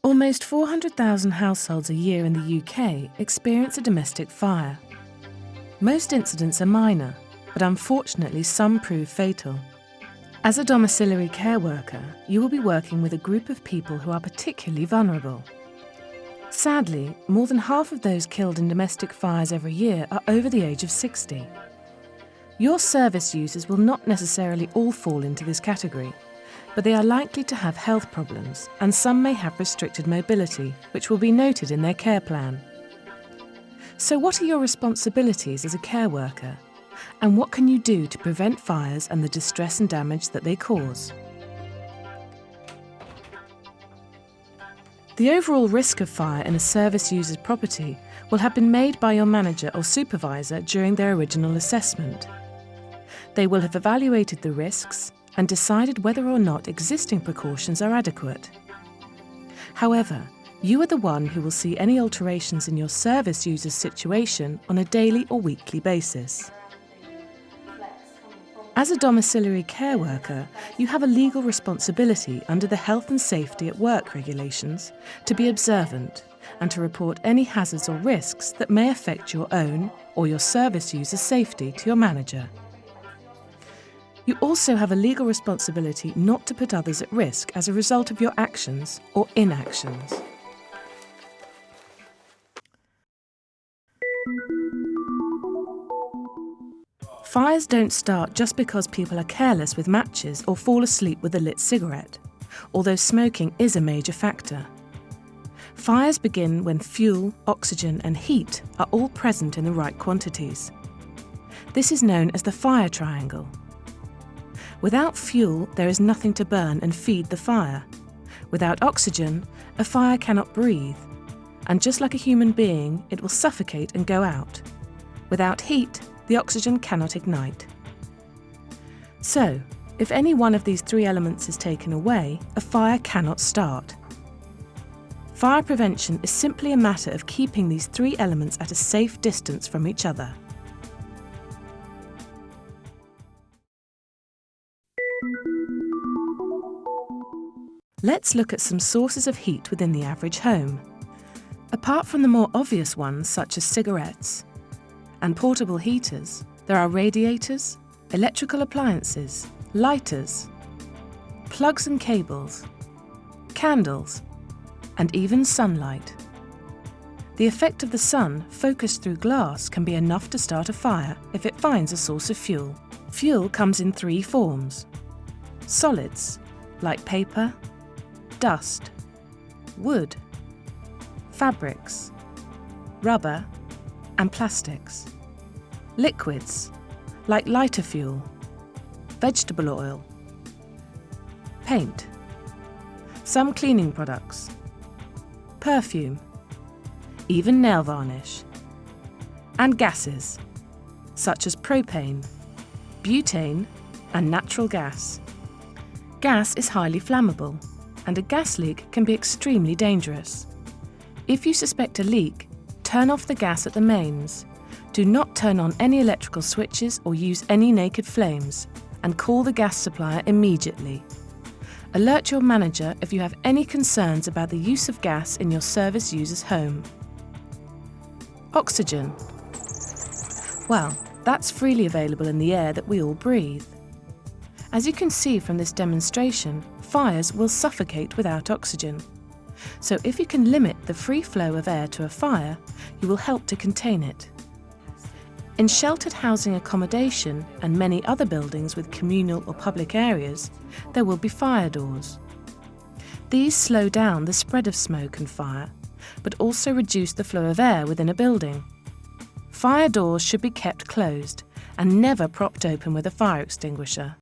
Almost 400,000 households a year in the UK experience a domestic fire. Most incidents are minor, but unfortunately some prove fatal. As a domiciliary care worker, you will be working with a group of people who are particularly vulnerable. Sadly, more than half of those killed in domestic fires every year are over the age of 60. Your service users will not necessarily all fall into this category, but they are likely to have health problems, and some may have restricted mobility, which will be noted in their care plan. So what are your responsibilities as a care worker? And what can you do to prevent fires and the distress and damage that they cause? The overall risk of fire in a service user's property will have been made by your manager or supervisor during their original assessment. They will have evaluated the risks and decided whether or not existing precautions are adequate. However, you are the one who will see any alterations in your service user's situation on a daily or weekly basis. As a domiciliary care worker, you have a legal responsibility under the Health and Safety at Work regulations to be observant and to report any hazards or risks that may affect your own or your service user's safety to your manager. You also have a legal responsibility not to put others at risk as a result of your actions or inactions. Fires don't start just because people are careless with matches or fall asleep with a lit cigarette, although smoking is a major factor. Fires begin when fuel, oxygen and heat are all present in the right quantities. This is known as the fire triangle. Without fuel, there is nothing to burn and feed the fire. Without oxygen, a fire cannot breathe. And just like a human being, it will suffocate and go out. Without heat, the oxygen cannot ignite. So, if any one of these three elements is taken away, a fire cannot start. Fire prevention is simply a matter of keeping these three elements at a safe distance from each other. Let's look at some sources of heat within the average home. Apart from the more obvious ones such as cigarettes and portable heaters, there are radiators, electrical appliances, lighters, plugs and cables, candles, and even sunlight. The effect of the sun focused through glass can be enough to start a fire if it finds a source of fuel. Fuel comes in three forms: solids, like paper, dust, wood, fabrics, rubber, and plastics. Liquids, like lighter fuel, vegetable oil, paint, some cleaning products, perfume, even nail varnish, and gases, such as propane, butane, and natural gas. Gas is highly flammable, and a gas leak can be extremely dangerous. If you suspect a leak, turn off the gas at the mains. Do not turn on any electrical switches or use any naked flames, and call the gas supplier immediately. Alert your manager if you have any concerns about the use of gas in your service user's home. Oxygen. Well, that's freely available in the air that we all breathe. As you can see from this demonstration, fires will suffocate without oxygen. So if you can limit the free flow of air to a fire, you will help to contain it. In sheltered housing accommodation and many other buildings with communal or public areas, there will be fire doors. These slow down the spread of smoke and fire, but also reduce the flow of air within a building. Fire doors should be kept closed and never propped open with a fire extinguisher.